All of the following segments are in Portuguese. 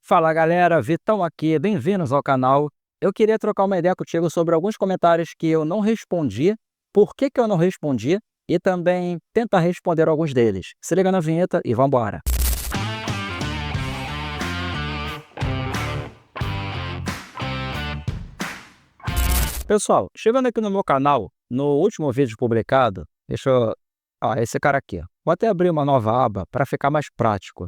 Fala galera, Vitão aqui, bem-vindos ao canal. Eu queria trocar uma ideia contigo sobre alguns comentários que eu não respondi, por que que eu não respondi e também tentar responder alguns deles. Se liga na vinheta e vambora! Pessoal, chegando aqui no meu canal, no último vídeo publicado, esse cara aqui, ó. Vou até abrir uma nova aba para ficar mais prático.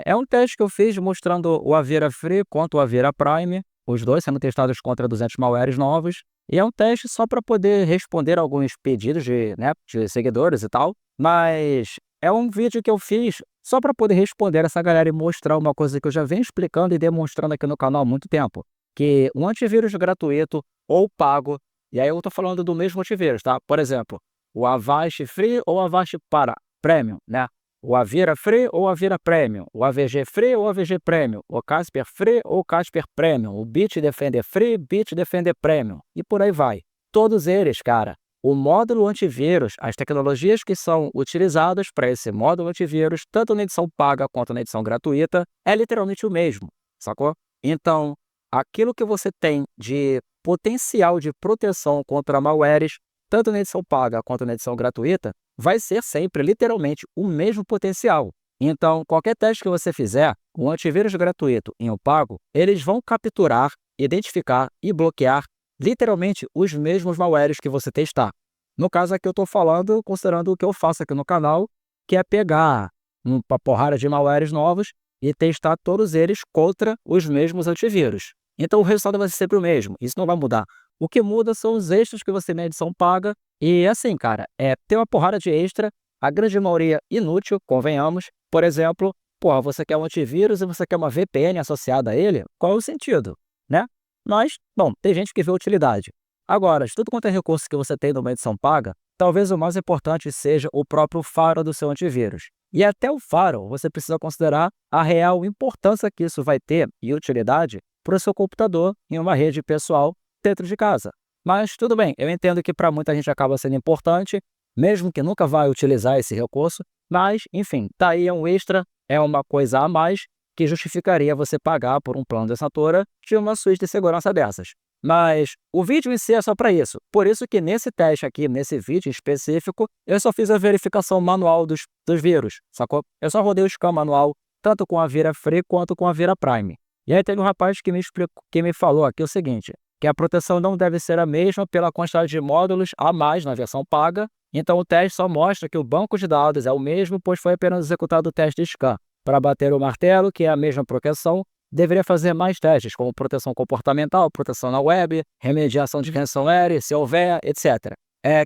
É um teste que eu fiz mostrando o Avira Free contra o Avira Prime, os dois sendo testados contra 200 malwares novos, e é um teste só para poder responder alguns pedidos de seguidores e tal, mas é um vídeo que eu fiz só para poder responder essa galera e mostrar uma coisa que eu já venho explicando e demonstrando aqui no canal há muito tempo, que um antivírus gratuito ou pago, e aí eu tô falando do mesmo antivírus, tá? Por exemplo, o Avast Free ou Avast para Premium, né? O Avira Free ou Avira Premium, o AVG Free ou AVG Premium, o Casper Free ou Casper Premium, o Bitdefender Free, Bitdefender Premium, e por aí vai. Todos eles, cara, o módulo antivírus, as tecnologias que são utilizadas para esse módulo antivírus, tanto na edição paga quanto na edição gratuita, é literalmente o mesmo, sacou? Então, aquilo que você tem de potencial de proteção contra malwares, tanto na edição paga quanto na edição gratuita, vai ser sempre, literalmente, o mesmo potencial. Então, qualquer teste que você fizer, o antivírus gratuito e o pago, eles vão capturar, identificar e bloquear, literalmente, os mesmos malwares que você testar. No caso aqui eu estou falando, considerando o que eu faço aqui no canal, que é pegar uma porrada de malwares novos e testar todos eles contra os mesmos antivírus. Então, o resultado vai ser sempre o mesmo, isso não vai mudar. O que muda são os extras que você na edição paga. E assim, cara, tem uma porrada de extra, a grande maioria inútil, convenhamos. Por exemplo, porra, você quer um antivírus e você quer uma VPN associada a ele, qual é o sentido, né? Mas, bom, tem gente que vê utilidade. Agora, de tudo quanto é recurso que você tem numa edição paga, talvez o mais importante seja o próprio firewall do seu antivírus. E até o firewall, você precisa considerar a real importância que isso vai ter e utilidade para o seu computador em uma rede pessoal dentro de casa. Mas tudo bem, eu entendo que para muita gente acaba sendo importante, mesmo que nunca vai utilizar esse recurso, mas, enfim, tá aí, é um extra, é uma coisa a mais que justificaria você pagar por um plano de assinatura de uma suíte de segurança dessas. Mas o vídeo em si é só para isso, por isso que nesse teste aqui, nesse vídeo específico, eu só fiz a verificação manual dos vírus, sacou? Eu só rodei o scan manual, tanto com a Avira Free quanto com a Avira Prime. E aí teve um rapaz que me falou aqui o seguinte, que a proteção não deve ser a mesma pela quantidade de módulos a mais na versão paga, então o teste só mostra que o banco de dados é o mesmo, pois foi apenas executado o teste de scan. Para bater o martelo, que é a mesma proteção, deveria fazer mais testes, como proteção comportamental, proteção na web, remediação de ransomware, se houver, etc.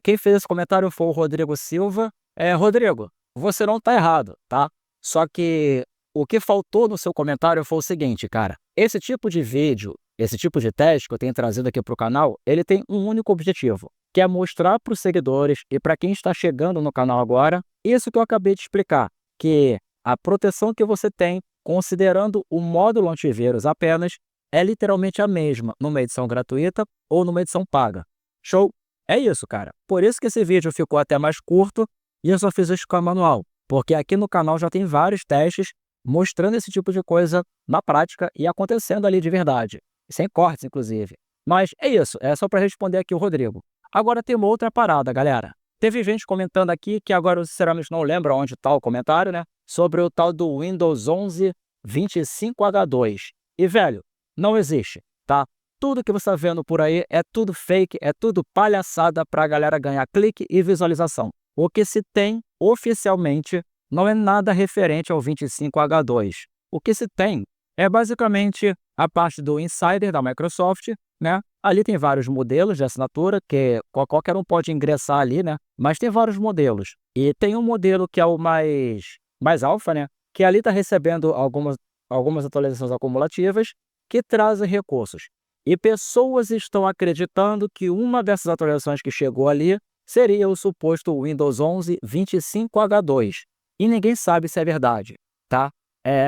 Quem fez esse comentário foi o Rodrigo Silva. Rodrigo, você não está errado, tá? Só que o que faltou no seu comentário foi o seguinte, cara. Esse tipo de vídeo, esse tipo de teste que eu tenho trazido aqui para o canal, ele tem um único objetivo, que é mostrar para os seguidores e para quem está chegando no canal agora, isso que eu acabei de explicar, que a proteção que você tem, considerando o módulo antivírus apenas, é literalmente a mesma numa edição gratuita ou numa edição paga. Show? É isso, cara. Por isso que esse vídeo ficou até mais curto e eu só fiz o scan manual, porque aqui no canal já tem vários testes mostrando esse tipo de coisa na prática e acontecendo ali de verdade. Sem cortes, inclusive. Mas é isso, é só para responder aqui o Rodrigo. Agora tem uma outra parada, galera. Teve gente comentando aqui, que agora eu sinceramente não lembro onde está o comentário, né? Sobre o tal do Windows 11 25H2. E, velho, não existe, tá? Tudo que você está vendo por aí é tudo fake, é tudo palhaçada para a galera ganhar clique e visualização. O que se tem, oficialmente, não é nada referente ao 25H2. O que se tem é basicamente a parte do Insider da Microsoft, né? Ali tem vários modelos de assinatura, que qualquer um pode ingressar ali, né? Mas tem vários modelos. E tem um modelo que é o mais alfa, né? Que ali está recebendo algumas atualizações acumulativas que trazem recursos. E pessoas estão acreditando que uma dessas atualizações que chegou ali seria o suposto Windows 11 25H2. E ninguém sabe se é verdade, tá?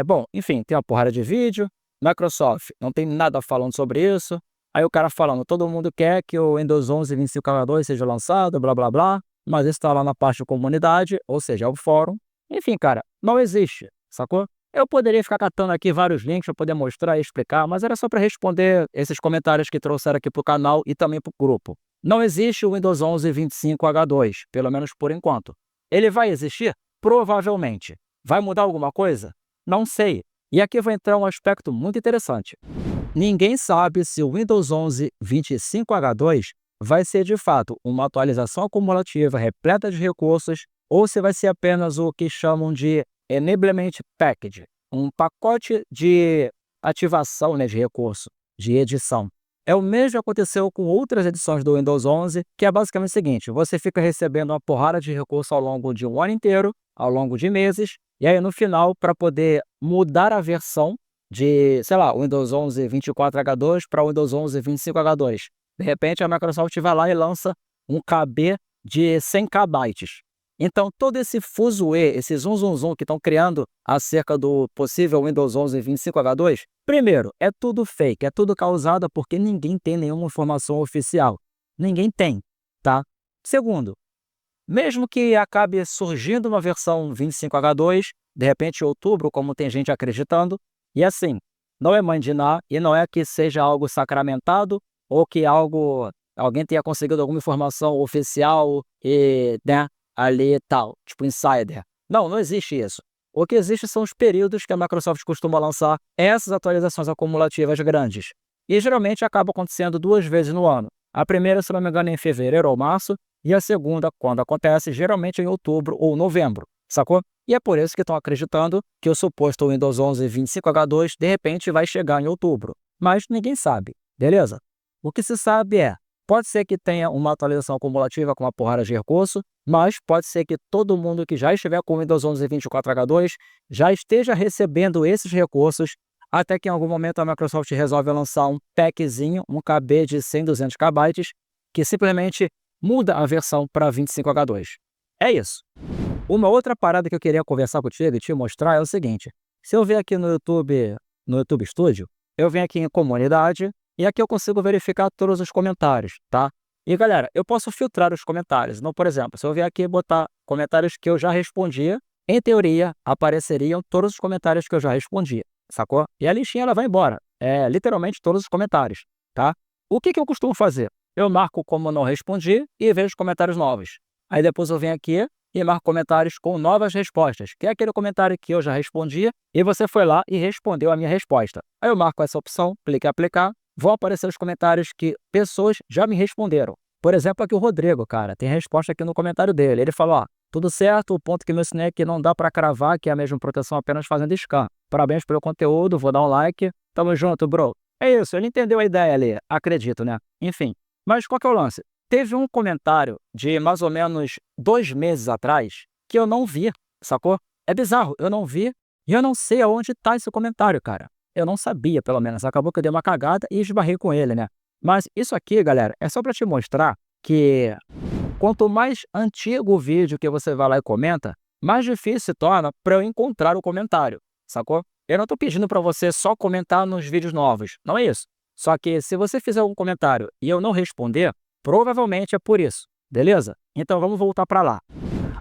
Bom, enfim, tem uma porrada de vídeo, Microsoft não tem nada falando sobre isso, aí o cara falando, todo mundo quer que o Windows 11 25H2 seja lançado, blá blá blá, mas isso está lá na parte de comunidade, ou seja, é o fórum. Enfim, cara, não existe, sacou? Eu poderia ficar catando aqui vários links para poder mostrar e explicar, mas era só para responder esses comentários que trouxeram aqui para o canal e também para o grupo. Não existe o Windows 11 25H2, pelo menos por enquanto. Ele vai existir? Provavelmente. Vai mudar alguma coisa? Não sei. E aqui vai entrar um aspecto muito interessante. Ninguém sabe se o Windows 11 25H2 vai ser de fato uma atualização acumulativa repleta de recursos ou se vai ser apenas o que chamam de Enablement Package, um pacote de ativação, né, de recurso, de edição. É o mesmo que aconteceu com outras edições do Windows 11, que é basicamente o seguinte: você fica recebendo uma porrada de recurso ao longo de um ano inteiro, ao longo de meses, e aí no final, para poder mudar a versão de, sei lá, Windows 11 24H2 para Windows 11 25H2. De repente, a Microsoft vai lá e lança um KB de 100 KB. Então, todo esse fuzuê, esse zum que estão criando acerca do possível Windows 11 25H2, primeiro, é tudo fake, é tudo causado porque ninguém tem nenhuma informação oficial. Ninguém tem, tá? Segundo, mesmo que acabe surgindo uma versão 25H2, de repente em outubro, como tem gente acreditando, e assim, não é mãe de Ná e não é que seja algo sacramentado ou que alguém tenha conseguido alguma informação oficial e, né, ali e tal, tipo insider. Não, não existe isso. O que existe são os períodos que a Microsoft costuma lançar essas atualizações acumulativas grandes. E geralmente acaba acontecendo 2 vezes no ano. A primeira, se não me engano, é em fevereiro ou março, e a segunda, quando acontece, geralmente em outubro ou novembro, sacou? E é por isso que estão acreditando que o suposto Windows 11 25H2 de repente vai chegar em outubro. Mas ninguém sabe, beleza? O que se sabe é, pode ser que tenha uma atualização acumulativa com uma porrada de recurso, mas pode ser que todo mundo que já estiver com o Windows 11 24H2 já esteja recebendo esses recursos, até que em algum momento a Microsoft resolve lançar um packzinho, um KB de 100, 200 KB, que simplesmente muda a versão para 25H2. É isso. Uma outra parada que eu queria conversar contigo e te mostrar é o seguinte: se eu vier aqui no YouTube Studio, eu venho aqui em comunidade e aqui eu consigo verificar todos os comentários, tá? E galera, eu posso filtrar os comentários. Então, por exemplo, se eu vier aqui e botar comentários que eu já respondia, em teoria apareceriam todos os comentários que eu já respondia, sacou? E a listinha ela vai embora. É literalmente todos os comentários, tá? O que eu costumo fazer? Eu marco como não respondi e vejo comentários novos. Aí depois eu venho aqui e marco comentários com novas respostas, que é aquele comentário que eu já respondia e você foi lá e respondeu a minha resposta. Aí eu marco essa opção, clique em aplicar, vão aparecer os comentários que pessoas já me responderam. Por exemplo, aqui o Rodrigo, cara, tem resposta aqui no comentário dele. Ele falou, ó, tudo certo, o ponto que me ensinei é que não dá para cravar que é a mesma proteção apenas fazendo scan. Parabéns pelo conteúdo, vou dar um like. Tamo junto, bro. É isso, ele entendeu a ideia ali, acredito, né? Enfim, mas qual que é o lance? Teve um comentário de mais ou menos 2 meses atrás que eu não vi, sacou? É bizarro, eu não vi e eu não sei aonde tá esse comentário, cara. Eu não sabia, pelo menos. Acabou que eu dei uma cagada e esbarrei com ele, né? Mas isso aqui, galera, é só para te mostrar que quanto mais antigo o vídeo que você vai lá e comenta, mais difícil se torna para eu encontrar o comentário, sacou? Eu não tô pedindo para você só comentar nos vídeos novos, não é isso. Só que se você fizer um comentário e eu não responder, provavelmente é por isso, beleza? Então vamos voltar para lá.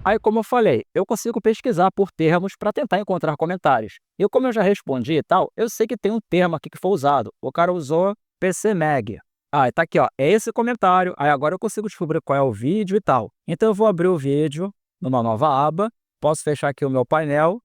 Aí, como eu falei, eu consigo pesquisar por termos para tentar encontrar comentários. E como eu já respondi e tal, eu sei que tem um termo aqui que foi usado. O cara usou PCMag. Ah, tá aqui, ó. É esse comentário. Aí agora eu consigo descobrir qual é o vídeo e tal. Então eu vou abrir o vídeo numa nova aba. Posso fechar aqui o meu painel.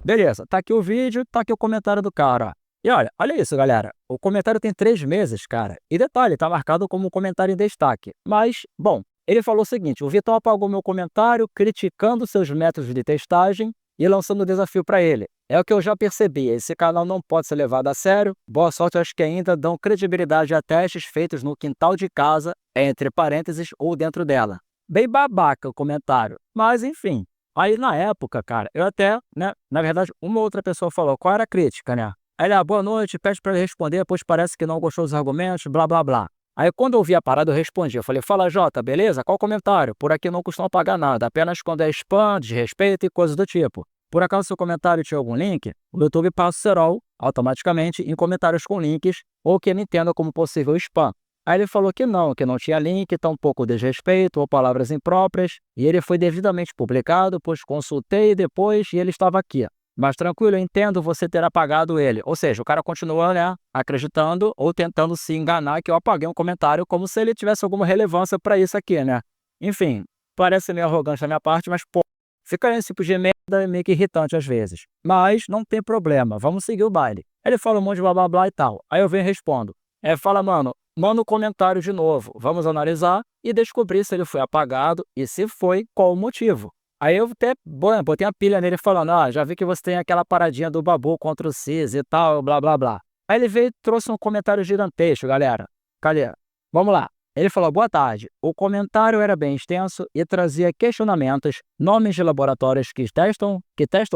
Beleza, tá aqui o vídeo, tá aqui o comentário do cara, ó. E olha isso, galera. O comentário tem 3 meses, cara. E detalhe, tá marcado como comentário em destaque. Mas, bom, ele falou o seguinte: o Vitor apagou meu comentário criticando seus métodos de testagem e lançando um desafio para ele. É o que eu já percebi, esse canal não pode ser levado a sério. Boa sorte aos que ainda dão credibilidade a testes feitos no quintal de casa, entre parênteses ou dentro dela. Bem babaca o comentário, mas enfim. Aí na época, cara, eu até, né, na verdade, uma outra pessoa falou, qual era a crítica, né? Aí ele, boa noite, pede para ele responder, pois parece que não gostou dos argumentos, blá blá blá. Aí quando eu vi a parada eu respondi, eu falei, fala Jota, beleza? Qual o comentário? Por aqui não costuma pagar nada, apenas quando é spam, desrespeito e coisas do tipo. Por acaso seu comentário tinha algum link? O YouTube passa o cerol automaticamente em comentários com links ou que ele entenda como possível spam. Aí ele falou que não tinha link, tampouco desrespeito ou palavras impróprias, e ele foi devidamente publicado, pois consultei depois e ele estava aqui. Mas tranquilo, eu entendo você ter apagado ele. Ou seja, o cara continua, né, acreditando ou tentando se enganar que eu apaguei um comentário como se ele tivesse alguma relevância para isso aqui, né. Enfim, parece meio arrogante da minha parte, mas, pô, fica nesse tipo de merda meio que irritante às vezes. Mas não tem problema, vamos seguir o baile. Ele fala um monte de blá blá blá e tal. Aí eu venho e respondo. Fala, mano, manda um comentário de novo. Vamos analisar e descobrir se ele foi apagado e se foi, qual o motivo. Aí eu até botei a pilha nele falando, já vi que você tem aquela paradinha do Babu contra o Cis e tal, blá blá blá. Aí ele veio e trouxe um comentário gigantesco, galera. Cadê? Vamos lá. Ele falou, boa tarde. O comentário era bem extenso e trazia questionamentos, nomes de laboratórios que testam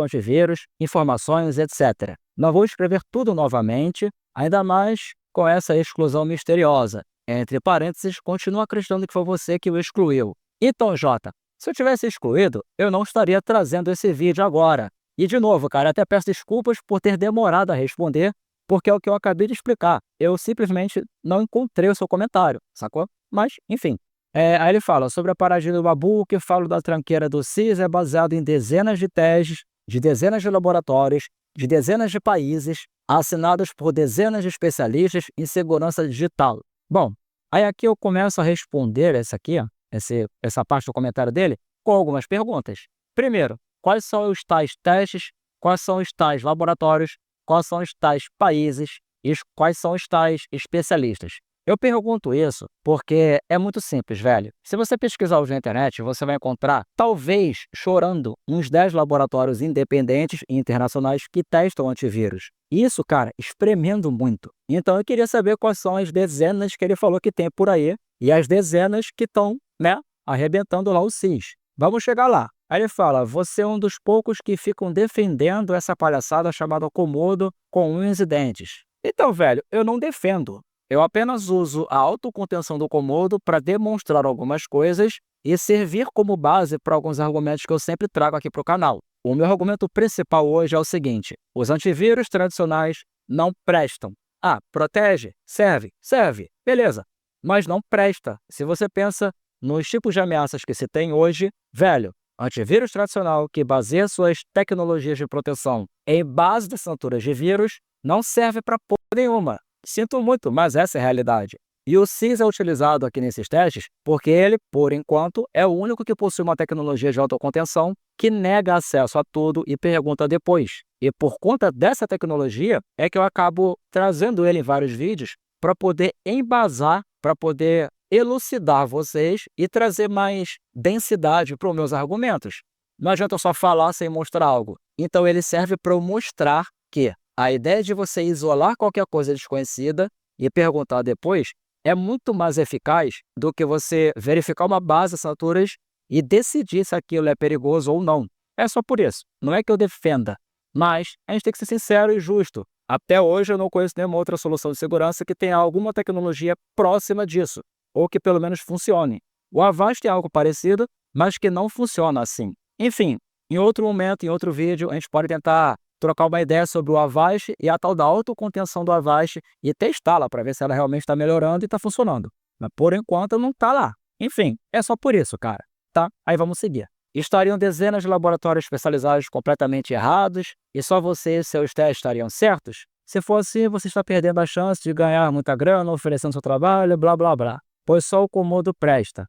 antivírus, informações, etc. Não vou escrever tudo novamente, ainda mais com essa exclusão misteriosa. Entre parênteses, continuo acreditando que foi você que o excluiu. Então, Jota, se eu tivesse excluído, eu não estaria trazendo esse vídeo agora. E de novo, cara, até peço desculpas por ter demorado a responder, porque é o que eu acabei de explicar. Eu simplesmente não encontrei o seu comentário, sacou? Mas, enfim. Aí ele fala sobre a paradinha do Babu, que falo da tranqueira do CIS é baseado em dezenas de testes, de dezenas de laboratórios, de dezenas de países, assinados por dezenas de especialistas em segurança digital. Bom, aí aqui eu começo a responder essa parte do comentário dele com algumas perguntas. Primeiro, quais são os tais testes, quais são os tais laboratórios, quais são os tais países e quais são os tais especialistas? Eu pergunto isso porque é muito simples, velho. Se você pesquisar hoje na internet, você vai encontrar, talvez, chorando, uns 10 laboratórios independentes e internacionais que testam antivírus. Isso, cara, espremendo muito. Então eu queria saber quais são as dezenas que ele falou que tem por aí e as dezenas que estão, né, arrebentando lá o CIS. Vamos chegar lá. Aí ele fala, você é um dos poucos que ficam defendendo essa palhaçada chamada Komodo com unhas e dentes. Então, velho, eu não defendo. Eu apenas uso a autocontenção do Komodo para demonstrar algumas coisas e servir como base para alguns argumentos que eu sempre trago aqui para o canal. O meu argumento principal hoje é o seguinte, os antivírus tradicionais não prestam. Protege? Serve, beleza. Mas não presta. Se você pensa nos tipos de ameaças que se tem hoje, velho, antivírus tradicional que baseia suas tecnologias de proteção em base de assinaturas de vírus não serve para porra nenhuma. Sinto muito, mas essa é a realidade. E o CIS é utilizado aqui nesses testes porque ele, por enquanto, é o único que possui uma tecnologia de autocontenção que nega acesso a tudo e pergunta depois. E por conta dessa tecnologia é que eu acabo trazendo ele em vários vídeos para poder embasar, para poder elucidar vocês e trazer mais densidade para os meus argumentos. Não adianta eu só falar sem mostrar algo. Então ele serve para eu mostrar que a ideia de você isolar qualquer coisa desconhecida e perguntar depois é muito mais eficaz do que você verificar uma base de assinaturas e decidir se aquilo é perigoso ou não. É só por isso. Não é que eu defenda, mas a gente tem que ser sincero e justo. Até hoje eu não conheço nenhuma outra solução de segurança que tenha alguma tecnologia próxima disso, ou que pelo menos funcione. O Avast tem algo parecido, mas que não funciona assim. Enfim, em outro momento, em outro vídeo, a gente pode tentar trocar uma ideia sobre o Avast e a tal da autocontenção do Avast e testá-la para ver se ela realmente está melhorando e está funcionando. Mas por enquanto não está lá. Enfim, é só por isso, cara. Tá? Aí vamos seguir. Estariam dezenas de laboratórios especializados completamente errados e só você e seus testes estariam certos? Se for assim, você está perdendo a chance de ganhar muita grana oferecendo seu trabalho, blá blá blá. Pois só o Komodo presta.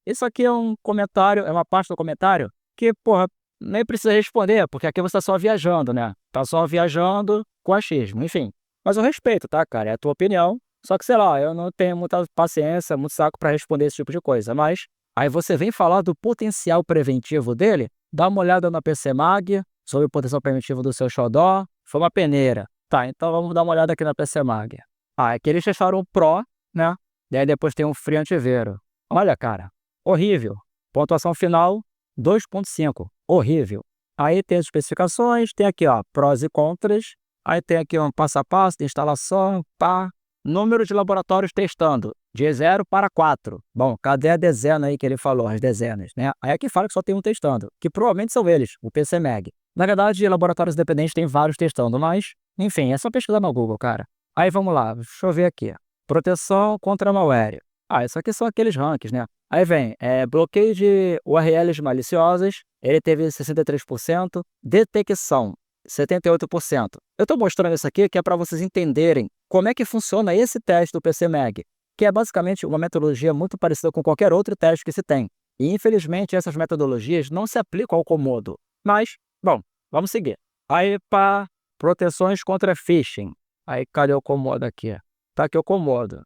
Isso aqui é um comentário, é uma parte do comentário que, porra, nem precisa responder, porque aqui você está só viajando, né? Tá só viajando com achismo, enfim. Mas eu respeito, tá, cara? É a tua opinião. Só que, sei lá, eu não tenho muita paciência, muito saco para responder esse tipo de coisa. Mas aí você vem falar do potencial preventivo dele, dá uma olhada na PCMag, sobre o potencial preventivo do seu xodó, foi uma peneira. Tá, então vamos dar uma olhada aqui na PCMag. É que eles testaram o Pro, né? E aí depois tem um Free Antivírus. Olha, cara, horrível. Pontuação final, 2.5. Horrível. Aí tem as especificações, tem aqui, ó, prós e contras. Aí tem aqui um passo a passo de instalação, pá. Número de laboratórios testando, de 0 para 4. Bom, cadê a dezena aí que ele falou, as dezenas, né? Aí aqui fala que só tem um testando, que provavelmente são eles, o PCMag. Na verdade, laboratórios independentes tem vários testando, mas, enfim, é só pesquisar no Google, cara. Aí vamos lá, deixa eu ver aqui. Proteção contra malware. Isso aqui são aqueles rankings, né? Aí vem, bloqueio de URLs maliciosas, ele teve 63%, detecção 78%. Eu estou mostrando isso aqui que é para vocês entenderem como é que funciona esse teste do PCMag, que é basicamente uma metodologia muito parecida com qualquer outro teste que se tem. E, infelizmente, essas metodologias não se aplicam ao Komodo. Mas, bom, vamos seguir. Aí, para proteções contra phishing. Aí, cadê o Komodo aqui? Tá aqui o Komodo.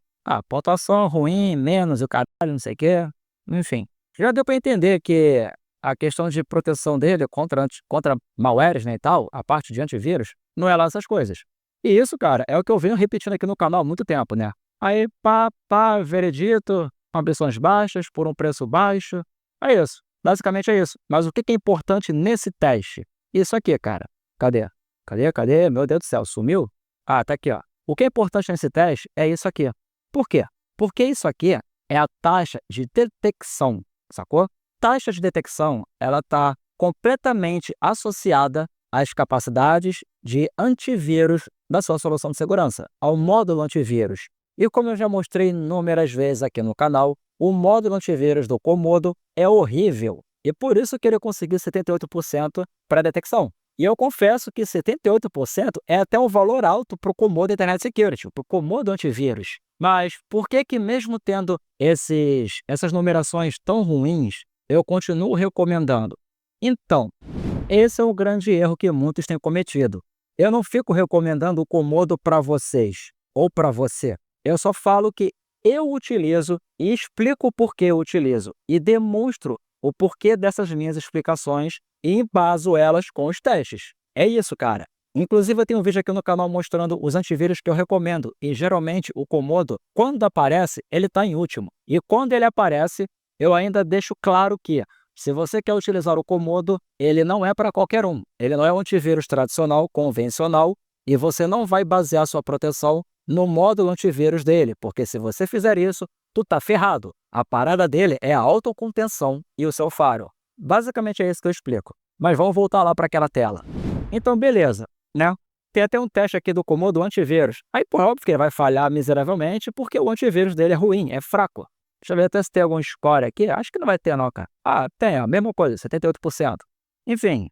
Pontuação ruim, menos, o caralho, não sei o quê. Enfim, já deu para entender que a questão de proteção dele contra malwares, né, e tal, a parte de antivírus, não é lá essas coisas. E isso, cara, é o que eu venho repetindo aqui no canal há muito tempo, né? Aí, veredito, ambições baixas, por um preço baixo. É isso. Basicamente é isso. Mas o que é importante nesse teste? Isso aqui, cara. Cadê? Cadê? Meu Deus do céu, sumiu? Tá aqui, ó. O que é importante nesse teste é isso aqui. Por quê? Porque isso aqui é a taxa de detecção, sacou? Taxa de detecção, ela está completamente associada às capacidades de antivírus da sua solução de segurança, ao módulo antivírus. E como eu já mostrei inúmeras vezes aqui no canal, o módulo antivírus do Komodo é horrível. E por isso que ele conseguiu 78% para detecção. E eu confesso que 78% é até um valor alto para o Komodo Internet Security, para o Komodo antivírus. Mas por que mesmo tendo essas numerações tão ruins, eu continuo recomendando? Então, esse é o grande erro que muitos têm cometido. Eu não fico recomendando o Komodo para vocês ou para você. Eu só falo que eu utilizo e explico o porquê eu utilizo e demonstro o porquê dessas minhas explicações e embaso elas com os testes. É isso, cara. Inclusive, eu tenho um vídeo aqui no canal mostrando os antivírus que eu recomendo. E, geralmente, o Komodo, quando aparece, ele está em último. E quando ele aparece, eu ainda deixo claro que, se você quer utilizar o Komodo, ele não é para qualquer um. Ele não é um antivírus tradicional, convencional, e você não vai basear sua proteção no módulo antivírus dele, porque se você fizer isso, tu tá ferrado. A parada dele é a autocontenção e o seu faro. Basicamente é isso que eu explico. Mas vamos voltar lá para aquela tela. Então, beleza, né? Tem até um teste aqui do Komodo antivírus. Aí, pô, óbvio que ele vai falhar miseravelmente porque o antivírus dele é ruim, é fraco. Deixa eu ver até se tem algum score aqui. Acho que não vai ter não, cara. Tem, a mesma coisa, 78%. Enfim,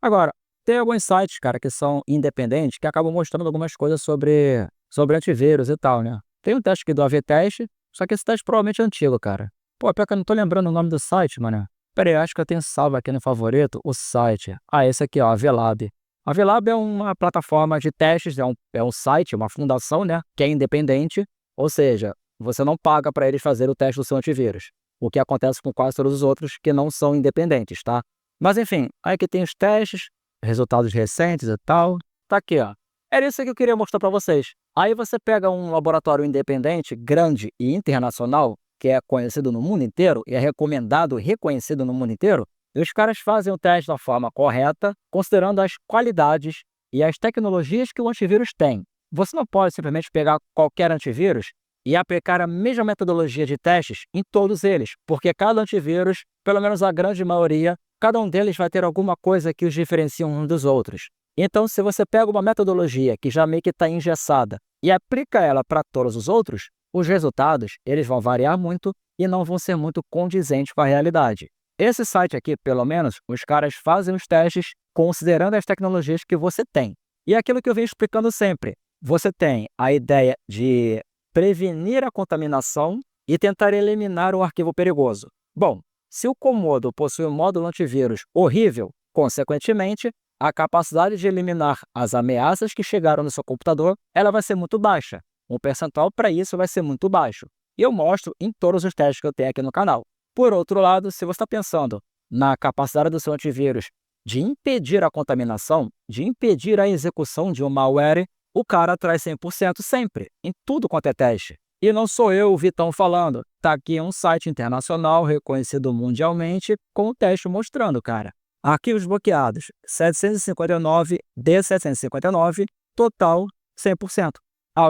agora, tem alguns sites, cara, que são independentes, que acabam mostrando algumas coisas sobre antivírus e tal, né? Tem um teste aqui do AV-Teste, só que esse teste provavelmente é antigo, cara. Pô, pior que eu não tô lembrando o nome do site, mano. Pera aí, acho que eu tenho salvo aqui no favorito o site. Esse aqui, ó, a VLab. A VLab é uma plataforma de testes, é um site, uma fundação, né, que é independente, ou seja, você não paga para eles fazer o teste do seu antivírus, o que acontece com quase todos os outros que não são independentes, tá? Mas enfim, aí aqui tem os testes, resultados recentes e tal. Tá aqui, ó. Era isso que eu queria mostrar para vocês. Aí você pega um laboratório independente, grande e internacional, que é conhecido no mundo inteiro e é recomendado e reconhecido no mundo inteiro, e os caras fazem o teste da forma correta, considerando as qualidades e as tecnologias que o antivírus tem. Você não pode simplesmente pegar qualquer antivírus e aplicar a mesma metodologia de testes em todos eles, porque cada antivírus, pelo menos a grande maioria, cada um deles vai ter alguma coisa que os diferencia uns dos outros. Então, se você pega uma metodologia que já meio que está engessada e aplica ela para todos os outros, os resultados eles vão variar muito e não vão ser muito condizentes com a realidade. Esse site aqui, pelo menos, os caras fazem os testes considerando as tecnologias que você tem. E é aquilo que eu venho explicando sempre. Você tem a ideia de prevenir a contaminação e tentar eliminar o arquivo perigoso. Bom, se o Komodo possui um módulo antivírus horrível, consequentemente, a capacidade de eliminar as ameaças que chegaram no seu computador ela vai ser muito baixa. O percentual para isso vai ser muito baixo. E eu mostro em todos os testes que eu tenho aqui no canal. Por outro lado, se você está pensando na capacidade do seu antivírus de impedir a contaminação, de impedir a execução de um malware, o cara traz 100% sempre, em tudo quanto é teste. E não sou eu, o Vitão, falando. Está aqui um site internacional reconhecido mundialmente com o teste mostrando, cara. Arquivos bloqueados, 759 de 759, total 100%.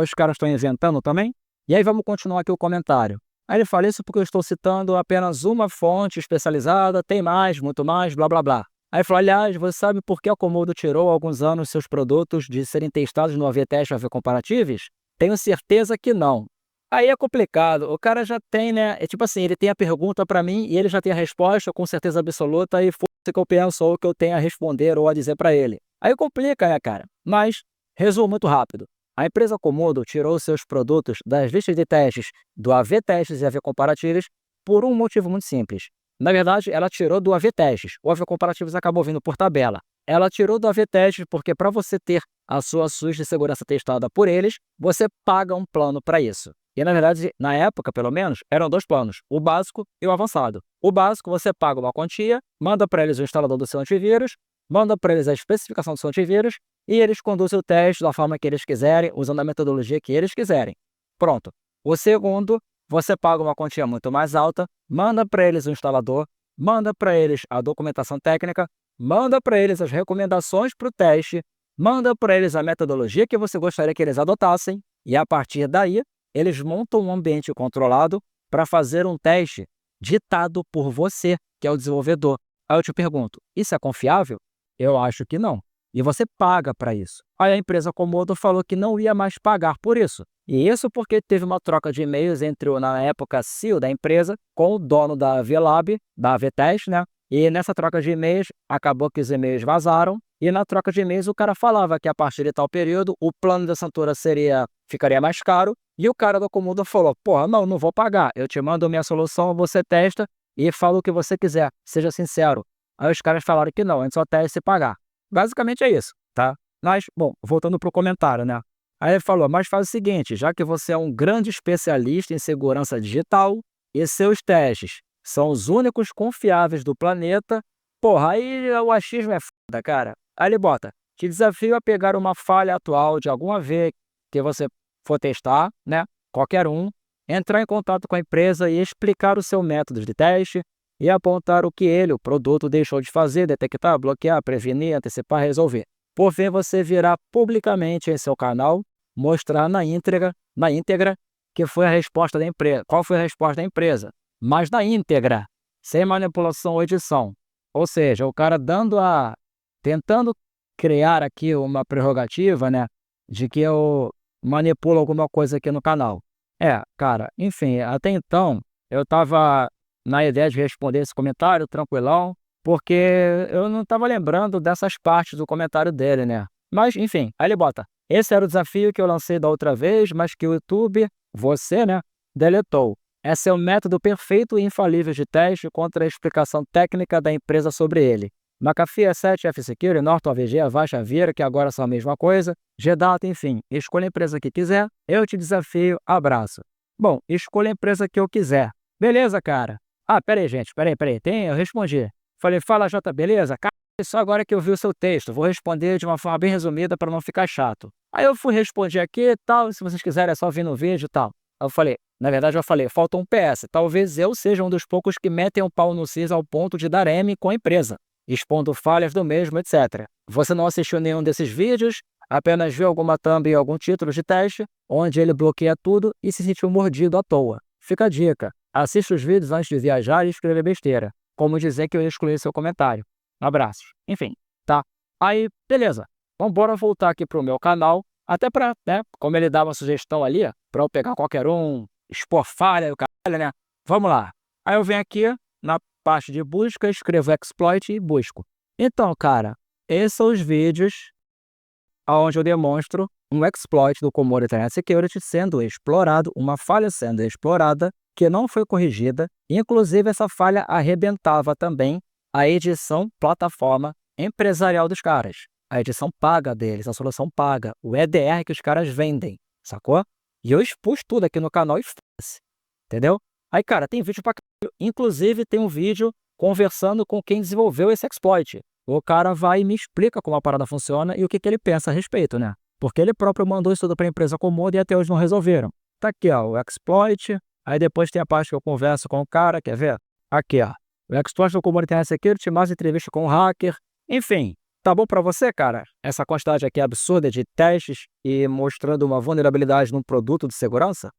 Os caras estão inventando também? E aí vamos continuar aqui o comentário. Aí ele fala isso porque eu estou citando apenas uma fonte especializada, tem mais, muito mais, blá blá blá. Aí ele falou, aliás, você sabe por que a Komodo tirou há alguns anos seus produtos de serem testados no AV-Teste AV Comparativos? Tenho certeza que não. Aí é complicado, o cara já tem, né, é tipo assim, ele tem a pergunta para mim e ele já tem a resposta com certeza absoluta e foda-se o que eu penso ou o que eu tenho a responder ou a dizer para ele. Aí complica, né, cara? Mas, resumo muito rápido, a empresa Comodo tirou seus produtos das listas de testes do AV Testes e AV Comparativos por um motivo muito simples. Na verdade, ela tirou do AV Testes, o AV Comparativos acabou vindo por tabela. Ela tirou do AV Testes porque para você ter a sua suíte de segurança testada por eles, você paga um plano para isso. E na verdade, na época, pelo menos, eram dois planos, o básico e o avançado. O básico, você paga uma quantia, manda para eles o instalador do seu antivírus, manda para eles a especificação do seu antivírus e eles conduzem o teste da forma que eles quiserem, usando a metodologia que eles quiserem. Pronto. O segundo, você paga uma quantia muito mais alta, manda para eles o instalador, manda para eles a documentação técnica, manda para eles as recomendações para o teste, manda para eles a metodologia que você gostaria que eles adotassem e, a partir daí, eles montam um ambiente controlado para fazer um teste ditado por você, que é o desenvolvedor. Aí eu te pergunto, isso é confiável? Eu acho que não. E você paga para isso. Aí a empresa Comodo falou que não ia mais pagar por isso. E isso porque teve uma troca de e-mails entre, na época, CEO da empresa com o dono da VLab, da VTest, né? E nessa troca de e-mails, acabou que os e-mails vazaram. E na troca de e-mails, o cara falava que a partir de tal período, o plano da Santora ficaria mais caro. E o cara do Comodo falou, porra, não vou pagar. Eu te mando minha solução, você testa e fala o que você quiser. Seja sincero. Aí os caras falaram que não, a gente só testa se pagar. Basicamente é isso, tá? Mas, bom, voltando pro comentário, né? Aí ele falou, mas faz o seguinte, já que você é um grande especialista em segurança digital e seus testes são os únicos confiáveis do planeta, porra, aí o achismo é foda, cara. Aí ele bota, te desafio a pegar uma falha atual de alguma vez que você for testar, né? Qualquer um, entrar em contato com a empresa e explicar o seu método de teste e apontar o que ele, o produto, deixou de fazer, detectar, bloquear, prevenir, antecipar, resolver. Por fim, você virá publicamente em seu canal, mostrar na íntegra que foi a resposta da empresa. Qual foi a resposta da empresa? Mas na íntegra, sem manipulação ou edição. Ou seja, o cara tentando criar aqui uma prerrogativa, né, de que eu manipulo alguma coisa aqui no canal. Cara, enfim, até então eu estava na ideia de responder esse comentário tranquilão, porque eu não estava lembrando dessas partes do comentário dele, né? Mas, enfim, aí ele bota, esse era o desafio que eu lancei da outra vez, mas que o YouTube, você, né, deletou. Esse é o método perfeito e infalível de teste contra a explicação técnica da empresa sobre ele. McAfee, 7, F-Security, Norton, AVG, Avast, Avira, que agora são a mesma coisa, G-Data, enfim, escolha a empresa que quiser, eu te desafio, abraço. Bom, escolha a empresa que eu quiser. Beleza, cara? Ah, peraí, gente, peraí, eu respondi. Falei, fala, Jota, beleza? Cara, só agora que eu vi o seu texto, vou responder de uma forma bem resumida para não ficar chato. Aí eu fui responder aqui e tal, se vocês quiserem é só vir no vídeo e tal. Aí eu falei, na verdade eu falei, falta um PS, talvez eu seja um dos poucos que metem o pau no CIS ao ponto de dar M com a empresa, expondo falhas do mesmo, etc. Você não assistiu nenhum desses vídeos, apenas viu alguma thumb e algum título de teste, onde ele bloqueia tudo e se sentiu mordido à toa. Fica a dica, assista os vídeos antes de viajar e escrever besteira, como dizer que eu ia excluir seu comentário. Abraços. Enfim, tá? Aí, beleza. Vambora voltar aqui pro meu canal, até pra, né, como ele dá uma sugestão ali, pra eu pegar qualquer um, expor falha, o caralho, né? Vamos lá. Aí eu venho aqui na parte de busca, escrevo exploit e busco. Então, cara, esses são os vídeos onde eu demonstro um exploit do Comodo Internet Security sendo explorado, uma falha sendo explorada, que não foi corrigida. Inclusive, essa falha arrebentava também a edição plataforma empresarial dos caras. A edição paga deles, a solução paga, o EDR que os caras vendem, sacou? E eu expus tudo aqui no canal e foda-se, entendeu? Aí, cara, tem vídeo pra caralho. Inclusive, tem um vídeo conversando com quem desenvolveu esse exploit. O cara vai e me explica como a parada funciona e o que ele pensa a respeito, né? Porque ele próprio mandou isso tudo para a empresa Comodo e até hoje não resolveram. Tá aqui, ó, o exploit. Aí depois tem a parte que eu converso com o cara, quer ver? Aqui, ó. O exploit do Comodo Internet Security, mais entrevista com o hacker. Enfim, tá bom para você, cara? Essa quantidade aqui absurda de testes e mostrando uma vulnerabilidade num produto de segurança?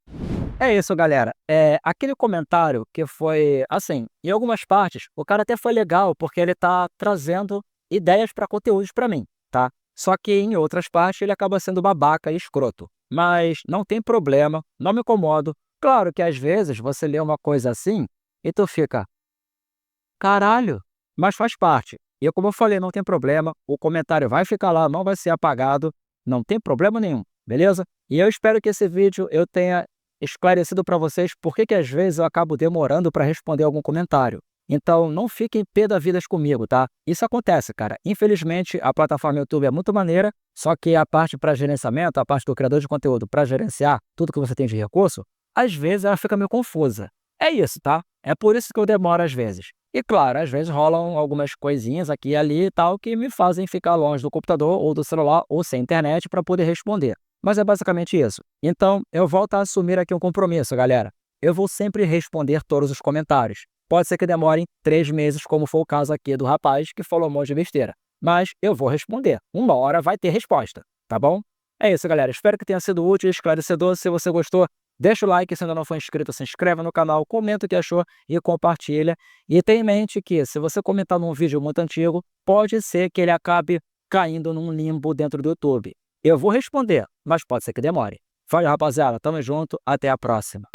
É isso, galera. Aquele comentário que foi, assim, em algumas partes, o cara até foi legal, porque ele tá trazendo ideias para conteúdos para mim, tá? Só que em outras partes ele acaba sendo babaca e escroto. mas não tem problema, não me incomodo. Claro que às vezes você lê uma coisa assim e tu fica: "Caralho", mas faz parte. E como eu falei, não tem problema, o comentário vai ficar lá, não vai ser apagado, não tem problema nenhum, beleza? E eu espero que esse vídeo eu tenha esclarecido para vocês por que às vezes eu acabo demorando para responder algum comentário. Então não fiquem pé da vidas comigo, tá? Isso acontece, cara. Infelizmente, a plataforma YouTube é muito maneira, só que a parte para gerenciamento, a parte do criador de conteúdo para gerenciar tudo que você tem de recurso, às vezes ela fica meio confusa. É isso, tá? É por isso que eu demoro às vezes. E claro, às vezes rolam algumas coisinhas aqui e ali e tal que me fazem ficar longe do computador ou do celular ou sem internet para poder responder. Mas é basicamente isso. Então, eu volto a assumir aqui um compromisso, galera. Eu vou sempre responder todos os comentários. Pode ser que demorem 3 meses, como foi o caso aqui do rapaz que falou um monte de besteira. Mas eu vou responder. Uma hora vai ter resposta, tá bom? É isso, galera. Espero que tenha sido útil e esclarecedor. Se você gostou, deixa o like. Se ainda não for inscrito, se inscreve no canal, comenta o que achou e compartilha. E tenha em mente que, se você comentar num vídeo muito antigo, pode ser que ele acabe caindo num limbo dentro do YouTube. Eu vou responder, mas pode ser que demore. Fala, rapaziada. Tamo junto. Até a próxima.